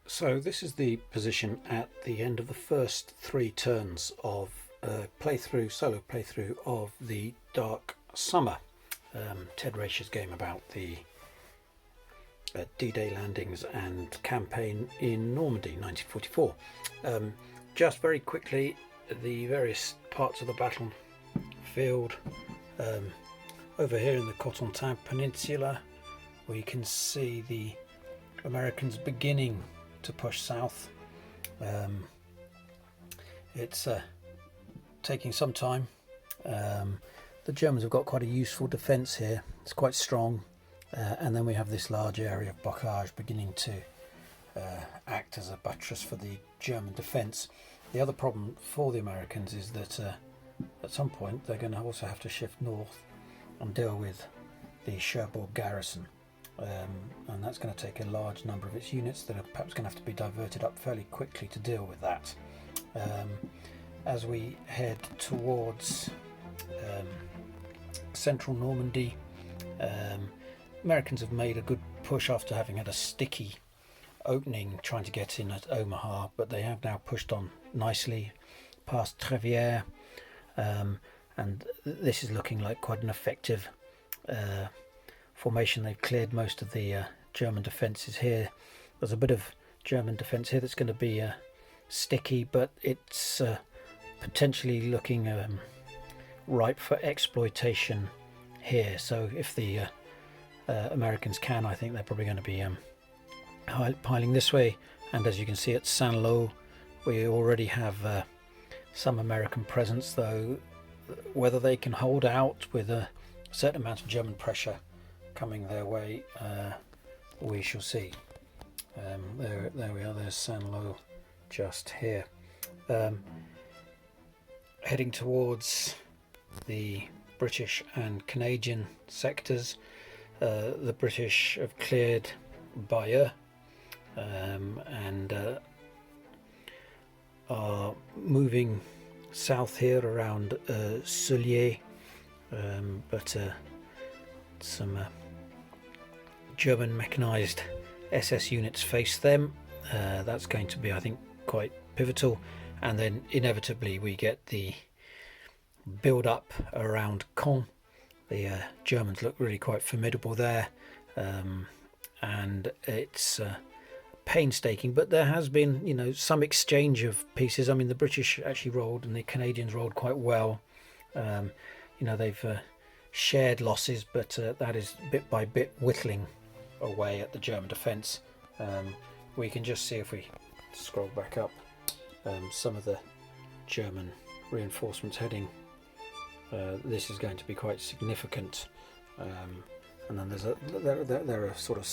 So this is the position at the end of the first 3 turns of solo playthrough of the Dark Summer, Ted Racier's game about the D-Day landings and campaign in Normandy 1944. Just very quickly, the various parts of the battlefield. Over here in the Cotentin Peninsula, we can see the Americans beginning to push south. It's taking some time. The Germans have got quite a useful defence here. It's quite strong, and then we have this large area of bocage beginning to act as a buttress for the German defence. The other problem for the Americans is that at some point they're going to also have to shift north and deal with the Cherbourg garrison. And that's going to take a large number of its units that are perhaps going to have to be diverted up fairly quickly to deal with that. As we head towards central Normandy, Americans have made a good push after having had a sticky opening trying to get in at Omaha, but they have now pushed on nicely past Racier, and this is looking like quite an effective formation. They've cleared most of the German defences here. There's a bit of German defence here that's going to be sticky, but it's potentially looking ripe for exploitation here. So if the Americans can, I think they're probably going to be piling this way. And as you can see at Saint-Lô, we already have some American presence, though whether they can hold out with a certain amount of German pressure coming their way, we shall see. There we are. There's Saint-Lô just here. Heading towards the British and Canadian sectors. The British have cleared Bayeux and are moving south here around Soulier, but some German mechanized SS units face them. That's going to be, I think, quite pivotal. And then inevitably we get the build up around Caen. The Germans look really quite formidable there, and it's painstaking, but there has been, some exchange of pieces. I mean, the British actually rolled and the Canadians rolled quite well. They've shared losses, but that is bit by bit whittling away at the German defence. We can just see, if we scroll back up, some of the German reinforcements heading. This is going to be quite significant, and then there are sort of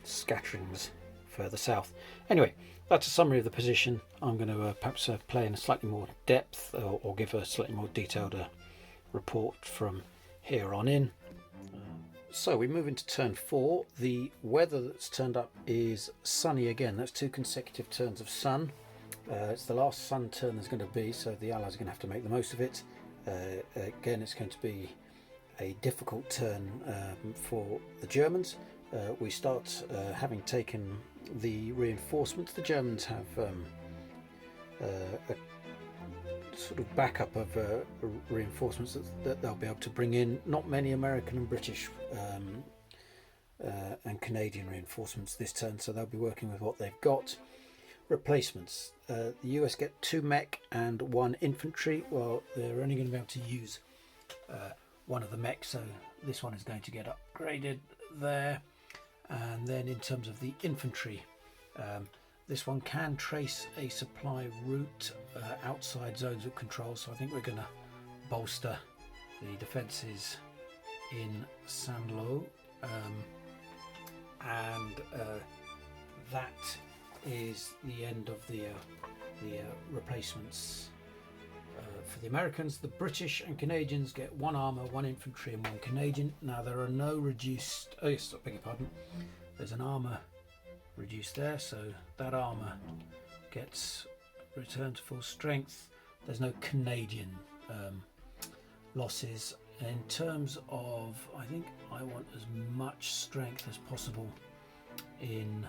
scatterings further south. Anyway, that's a summary of the position. I'm going to perhaps play in a slightly more depth, or give a slightly more detailed report from here on in. So we move into turn 4. The weather that's turned up is sunny again. That's 2 consecutive turns of sun. It's the last sun turn there's going to be, so the Allies are going to have to make the most of it. Again, it's going to be a difficult turn for the Germans. We start having taken the reinforcements. The Germans have a sort of backup of reinforcements that they'll be able to bring in. Not many American and British and Canadian reinforcements this turn, so they'll be working with what they've got. Replacements. The US get 2 mech and 1 infantry. Well, they're only going to be able to use one of the mechs, so this one is going to get upgraded there. And then in terms of the infantry, this one can trace a supply route outside zones of control, so I think we're going to bolster the defences in Saint-Lô, and that is the end of the replacements for the Americans. The British and Canadians get 1 armour, 1 infantry and 1 Canadian. Now there are no reduced, oh yes, I beg your pardon, there's an armour reduced there, so that armour gets returned to full strength. There's no Canadian losses. In terms of, I think I want as much strength as possible in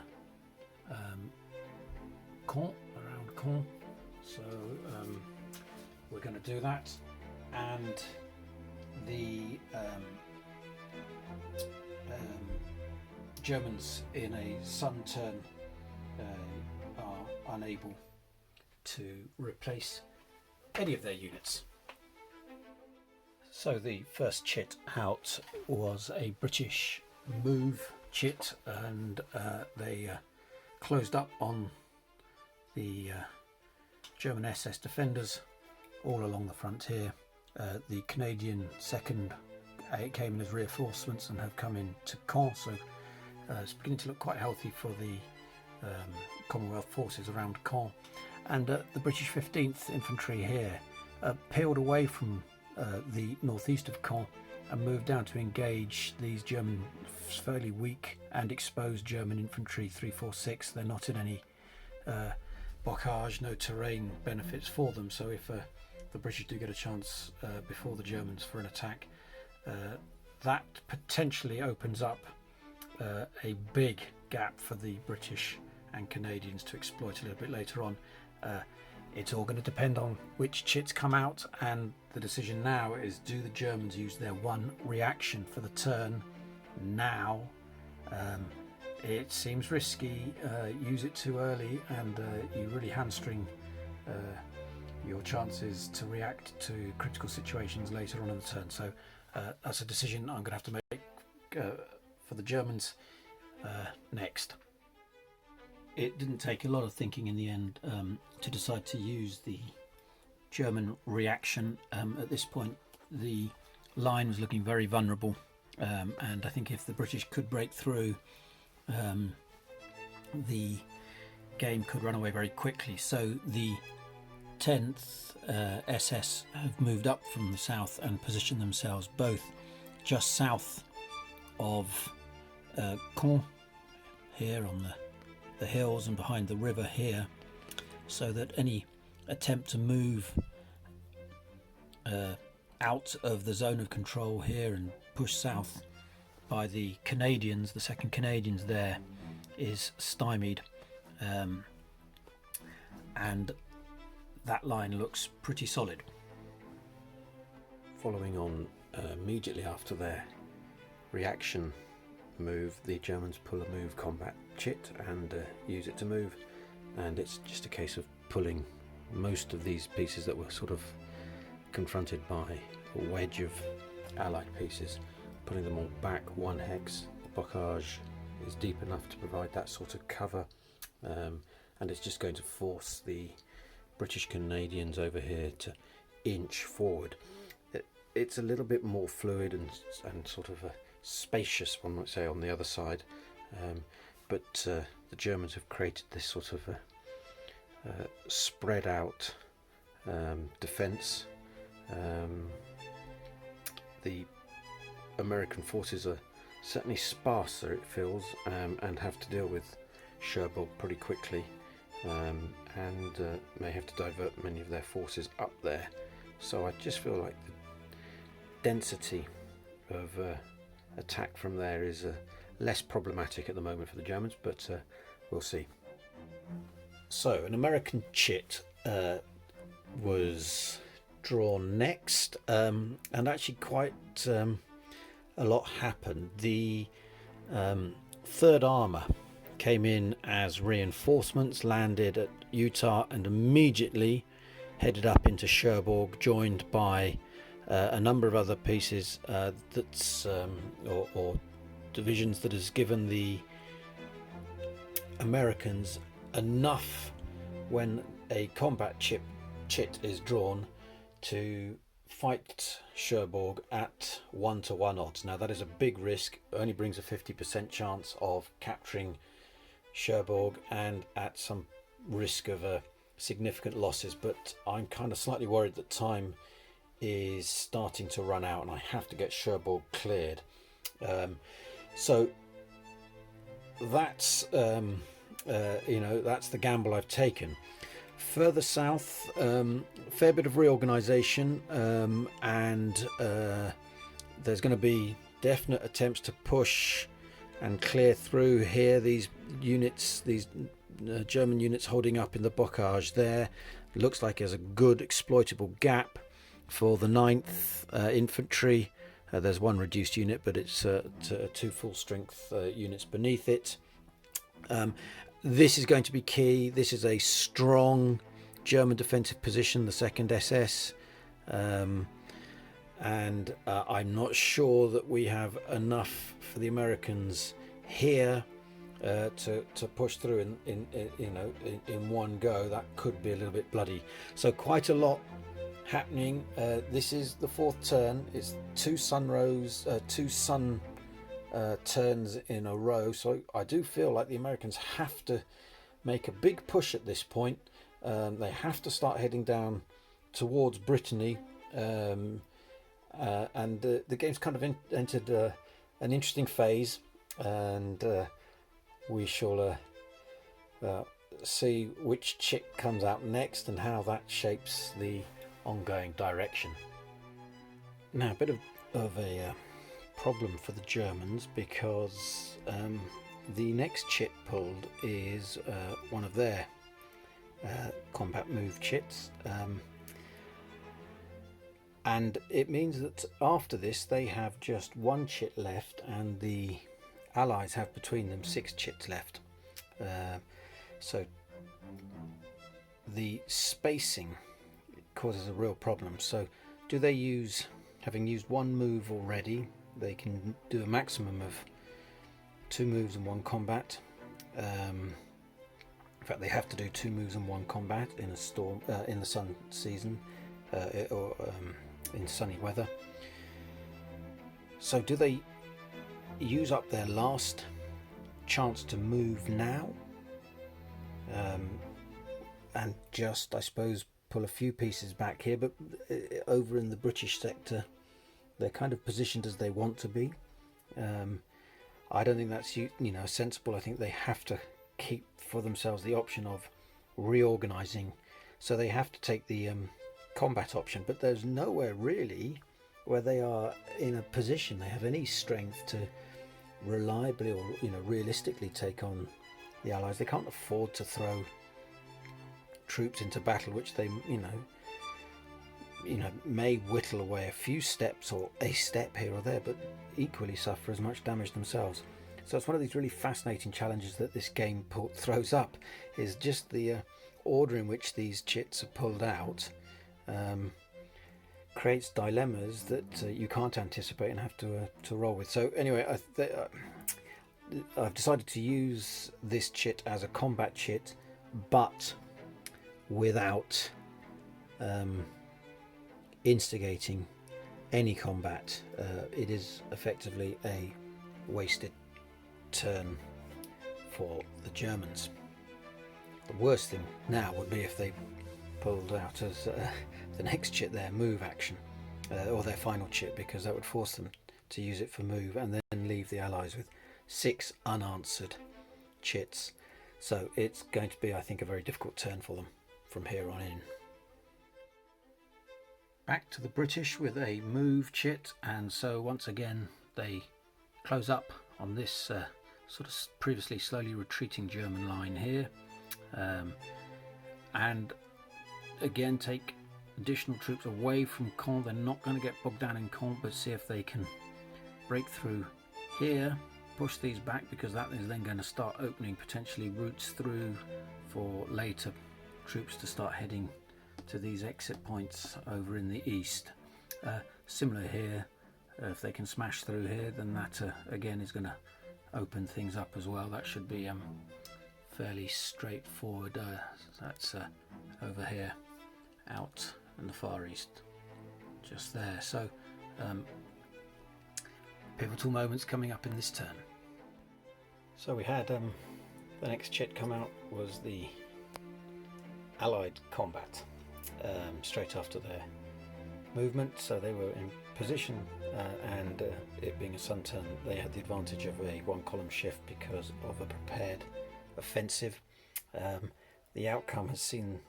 Caen, around Caen. So we're going to do that, and the Germans in a sudden turn are unable to replace any of their units. So the first chit out was a British move chit, and they closed up on the German SS defenders all along the front here. The Canadian 2nd came in as reinforcements and have come into Caen, so it's beginning to look quite healthy for the Commonwealth forces around Caen. And the British 15th Infantry here peeled away from the northeast of Caen and moved down to engage these German, fairly weak and exposed German infantry 346. They're not in any bocage, no terrain benefits for them, so if the British do get a chance before the Germans for an attack, that potentially opens up a big gap for the British and Canadians to exploit a little bit later on. It's all going to depend on which chits come out, and the decision now is, do the Germans use their one reaction for the turn now? It seems risky. Use it too early and you really hamstring your chances to react to critical situations later on in the turn. So that's a decision I'm going to have to make for the Germans next. It didn't take a lot of thinking in the end to decide to use the German reaction. At this point the line was looking very vulnerable, and I think if the British could break through, the game could run away very quickly. So the 10th SS have moved up from the south and positioned themselves both just south of Caen, here on the hills and behind the river here, so that any attempt to move out of the zone of control here and push south by the Canadians, the 2nd Canadians there, is stymied, and that line looks pretty solid. Following on immediately after their reaction move, the Germans pull a move combat chit and use it to move, and it's just a case of pulling most of these pieces that were sort of confronted by a wedge of allied pieces, putting them all back one hex. The bocage is deep enough to provide that sort of cover, and it's just going to force the British Canadians over here to inch forward. It's a little bit more fluid and sort of spacious, one might say, on the other side, but the Germans have created this sort of spread out defence. The American forces are certainly sparser, it feels, and have to deal with Cherbourg pretty quickly, and may have to divert many of their forces up there. So I just feel like the density of attack from there is less problematic at the moment for the Germans, but we'll see. So an American chit was drawn next, and actually quite a lot happened. The 3rd Armour came in as reinforcements, landed at Utah, and immediately headed up into Cherbourg, joined by a number of other pieces that's or divisions that has given the Americans enough, when a combat chit is drawn, to fight Cherbourg at 1-to-1 odds. Now that is a big risk, only brings a 50% chance of capturing Cherbourg and at some risk of significant losses, but I'm kind of slightly worried that time is starting to run out and I have to get Cherbourg cleared. So that's that's the gamble I've taken. Further south, fair bit of reorganisation, and there's going to be definite attempts to push and clear through here. These units, these German units holding up in the bocage there. Looks like there's a good exploitable gap for the 9th Infantry. There's one reduced unit, but it's 2 full strength units beneath it. This is going to be key. This is a strong German defensive position, the 2nd SS. And I'm not sure that we have enough for the Americans here to push through in one go. That could be a little bit bloody. So quite a lot happening. This is the 4th turn. It's 2 sun turns in a row. So I do feel like the Americans have to make a big push at this point. They have to start heading down towards Brittany. And the game's kind of entered an interesting phase, and we shall see which chit comes out next and how that shapes the ongoing direction. Now, a bit of a problem for the Germans, because the next chit pulled is one of their combat move chits. And it means that after this they have just 1 chit left, and the Allies have between them 6 chits left. So the spacing causes a real problem. So do they use, having used 1 move already, they can do a maximum of 2 moves and 1 combat. In fact, they have to do 2 moves and 1 combat in a storm, in the sun season, or in sunny weather. So do they use up their last chance to move now, and just, I suppose, pull a few pieces back here? But over in the British sector, they're kind of positioned as they want to be. I don't think that's sensible. I think they have to keep for themselves the option of reorganizing, so they have to take the combat option. But there's nowhere really where they are in a position, they have any strength to reliably or realistically take on the Allies. They can't afford to throw troops into battle which they may whittle away a few steps or a step here or there, but equally suffer as much damage themselves. So it's one of these really fascinating challenges that this game throws up, is just the order in which these chits are pulled out. Creates dilemmas that you can't anticipate and have to roll with. So anyway, I've decided to use this chit as a combat chit, but without instigating any combat. It is effectively a wasted turn for the Germans. The worst thing now would be if they pulled out as the next chit their move action, or their final chit, because that would force them to use it for move and then leave the Allies with 6 unanswered chits. So it's going to be, I think, a very difficult turn for them from here on in. Back to the British with a move chit, and so once again they close up on this sort of previously slowly retreating German line here, and again take additional troops away from Caen. They're not going to get bogged down in Caen, but see if they can break through here, push these back, because that is then going to start opening potentially routes through for later troops to start heading to these exit points over in the east. Similar here, if they can smash through here, then that again is going to open things up as well. That should be fairly straightforward. That's over here out in the far east, just there. So pivotal moments coming up in this turn. So we had the next chit come out was the Allied combat, straight after their movement. So they were in position, and it being a sun turn, they had the advantage of a 1-column shift because of a prepared offensive. The outcome has seen,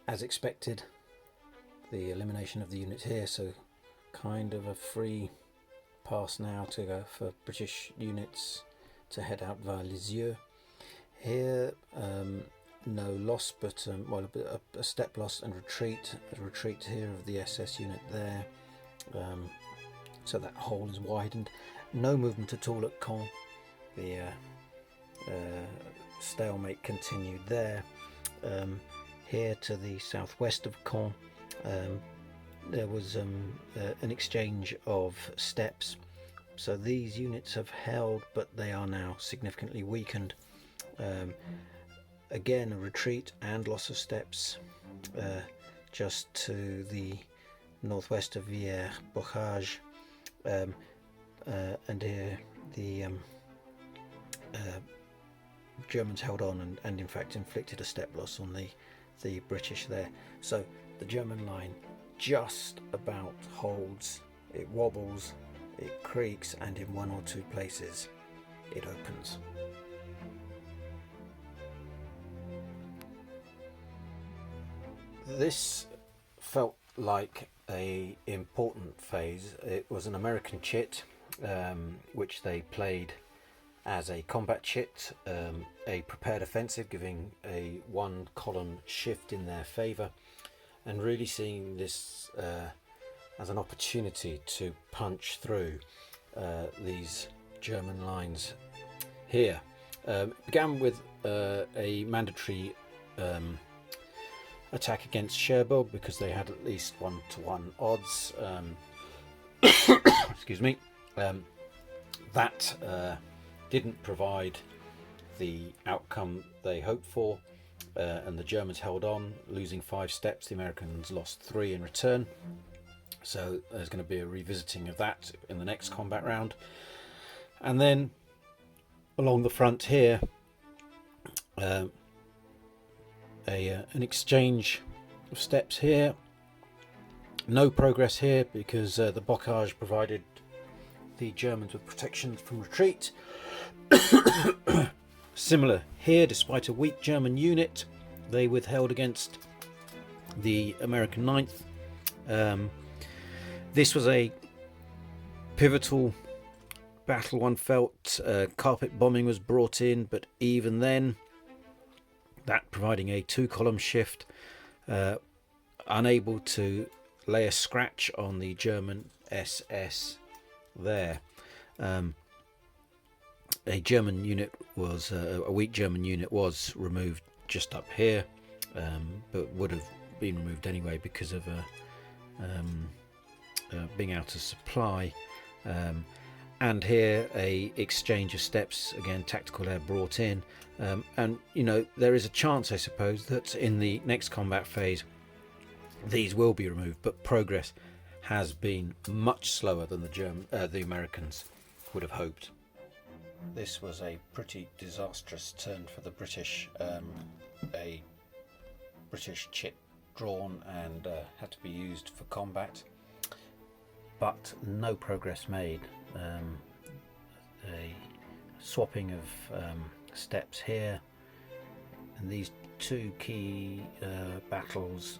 as expected, the elimination of the unit here, so kind of a free pass now to go for British units to head out via Racier. Here, no loss, but well, a step loss and retreat. A retreat here of the SS unit there. So that hole is widened. No movement at all at Caen. The stalemate continued there. Here to the southwest of Caen, there was an exchange of steps. So these units have held, but they are now significantly weakened. Again, a retreat and loss of steps just to the northwest of Villers-Bocage, and here the Germans held on and in fact inflicted a step loss on the British there. So the German line just about holds. It wobbles, it creaks, and in one or two places it opens. This felt like a important phase. It was an American chit, which they played as a combat chit, a prepared offensive, giving a one column shift in their favour, and really seeing this as an opportunity to punch through these German lines here. It began with a mandatory attack against Cherbourg because they had at least 1-to-1 odds. Excuse me. That didn't provide the outcome they hoped for, and the Germans held on, losing 5 steps. The Americans lost 3 in return. So there's going to be a revisiting of that in the next combat round. And then along the front here, an exchange of steps here. No progress here because the Bocage provided the Germans with protection from retreat. Similar here, despite a weak German unit, they withheld against the American 9th. This was a pivotal battle, one felt. Carpet bombing was brought in, but even then, that providing a 2-column shift, unable to lay a scratch on the German SS there. A German unit was a weak German unit was removed just up here, but would have been removed anyway because of being out of supply. And here a exchange of steps, again tactical air brought in, and you know, there is a chance, I suppose, that in the next combat phase these will be removed, but progress has been much slower than the Americans would have hoped. This was a pretty disastrous turn for the British. A British chit drawn and had to be used for combat, but no progress made. A swapping of steps here, and these 2 key battles,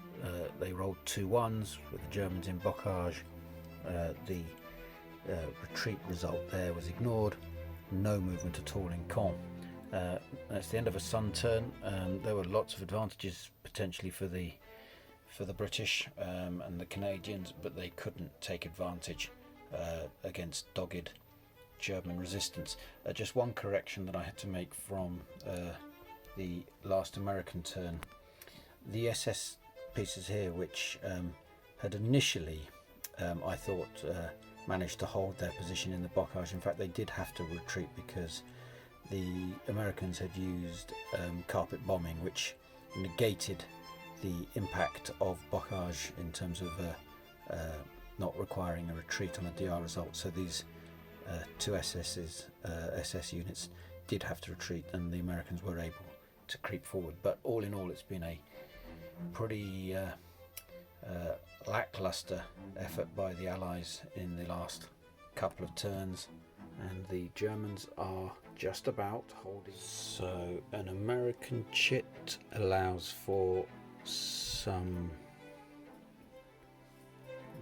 they rolled 2 1s with the Germans in Bocage. The retreat result there was ignored. No movement at all in Caen. That's the end of a sun turn. There were lots of advantages potentially for the British and the Canadians, but they couldn't take advantage against dogged German resistance. Just one correction that I had to make from the last American turn. The SS pieces here, which had initially, I thought, managed to hold their position in the Bocage. In fact, they did have to retreat because the Americans had used carpet bombing, which negated the impact of Bocage in terms of not requiring a retreat on a DR result. So these 2 SS units did have to retreat, and the Americans were able to creep forward. But all in all, it's been a pretty lackluster effort by the Allies in the last couple of turns, and the Germans are just about holding. So an American chit allows for some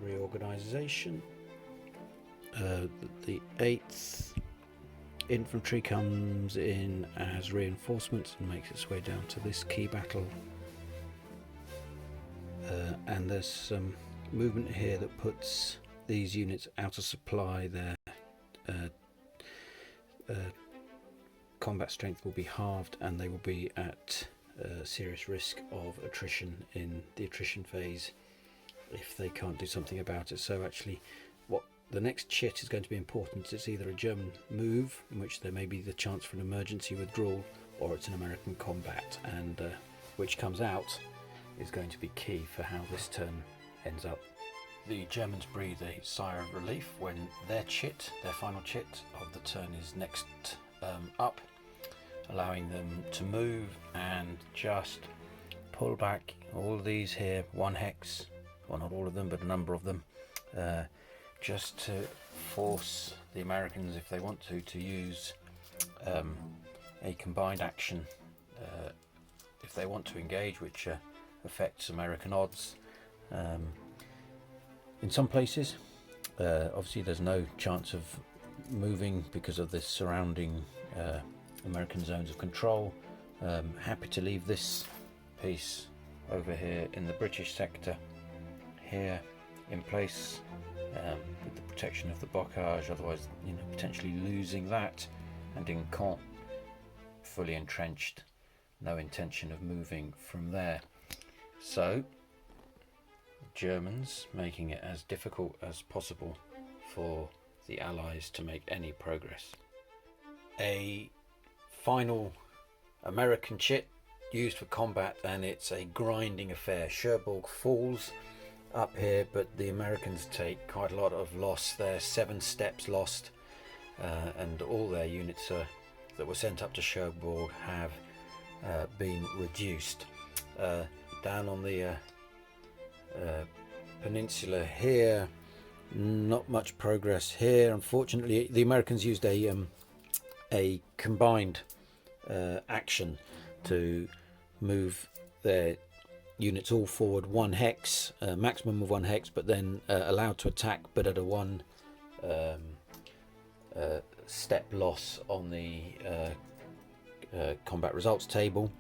reorganization. The 8th infantry comes in as reinforcements and makes its way down to this key battle. And there's some movement here that puts these units out of supply. Their combat strength will be halved, and they will be at serious risk of attrition in the attrition phase if they can't do something about it. So actually, what the next chit is going to be important. It's either a German move, in which there may be the chance for an emergency withdrawal, or it's an American combat, and which comes out is going to be key for how this turn ends up. The Germans breathe a sigh of relief when their chit, their final chit of the turn, is next up, allowing them to move and just pull back all of these here, one hex, well, not all of them, but a number of them, just to force the Americans, if they want to use a combined action if they want to engage, which affects American odds. In some places, obviously there's no chance of moving because of the surrounding American zones of control. Happy to leave this piece over here in the British sector here in place with the protection of the bocage, otherwise potentially losing that, and in Caen fully entrenched, no intention of moving from there. So Germans making it as difficult as possible for the Allies to make any progress. A final American chit used for combat, and it's a grinding affair. Cherbourg falls up here, but the Americans take quite a lot of loss there. 7 steps lost, and all their units that were sent up to Cherbourg have been reduced. Down on the peninsula here, not much progress here. Unfortunately, the Americans used a combined action to move their units all forward 1 hex, maximum of 1 hex, but then allowed to attack, but at a 1 step loss on the combat results table.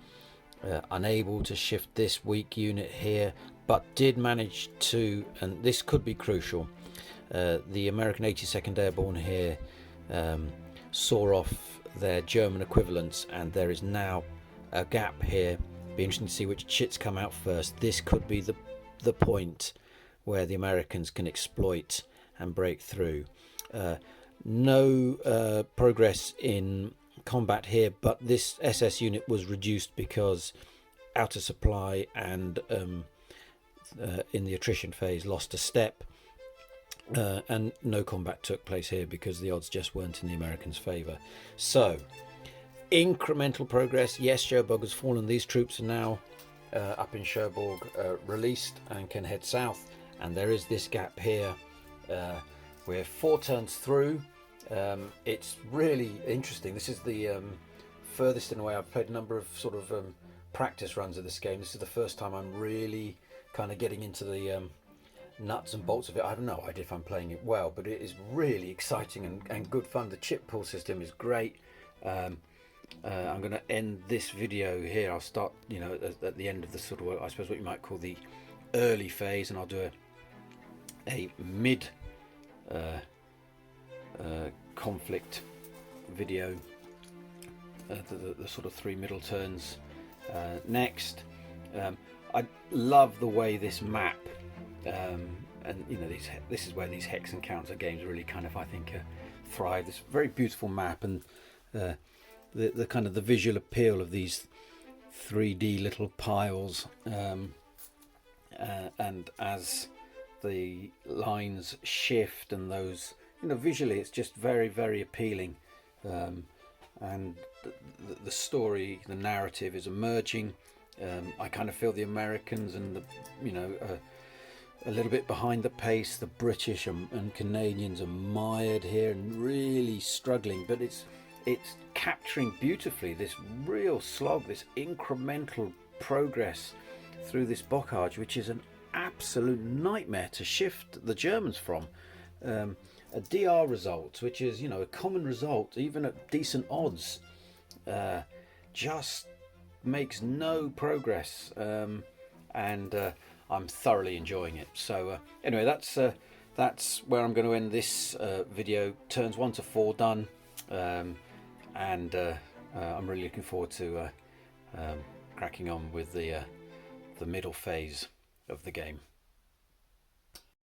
Unable to shift this weak unit here, but did manage to, and this could be crucial, the American 82nd Airborne here saw off their German equivalents, and there is now a gap here. Be interesting to see which chits come out first. This could be the point where the Americans can exploit and break through. No progress in combat here, but this SS unit was reduced because out of supply, and in the attrition phase lost a step, and no combat took place here because the odds just weren't in the Americans' favour. So incremental progress. Yes, Cherbourg has fallen. These troops are now up in Cherbourg, released, and can head south, and there is this gap here. We're 4 turns through. It's really interesting. This is the furthest in a way. I've played a number of sort of practice runs of this game. This is the first time I'm really kind of getting into the nuts and bolts of it. I have no idea if I'm playing it well, but it is really exciting and good fun. The chip pull system is great. I'm going to end this video here. I'll start, at the end of the sort of, I suppose, what you might call the early phase, and I'll do a mid conflict video, the sort of 3 middle turns next. I love the way this map, and this is where these hex encounter games really kind of, I think, thrive. This very beautiful map, and the kind of the visual appeal of these 3D little piles, and as the lines shift, and those, visually it's just very, very appealing, and the story, the narrative is emerging. I kind of feel the Americans and a little bit behind the pace. The British and Canadians are mired here and really struggling, but it's capturing beautifully this real slog, this incremental progress through this bocage, which is an absolute nightmare to shift the Germans from. a DR result, which is, you know, a common result, even at decent odds, just makes no progress, and I'm thoroughly enjoying it. So anyway, that's where I'm going to end this video. Turns 1 to 4 done, and I'm really looking forward to cracking on with the middle phase of the game.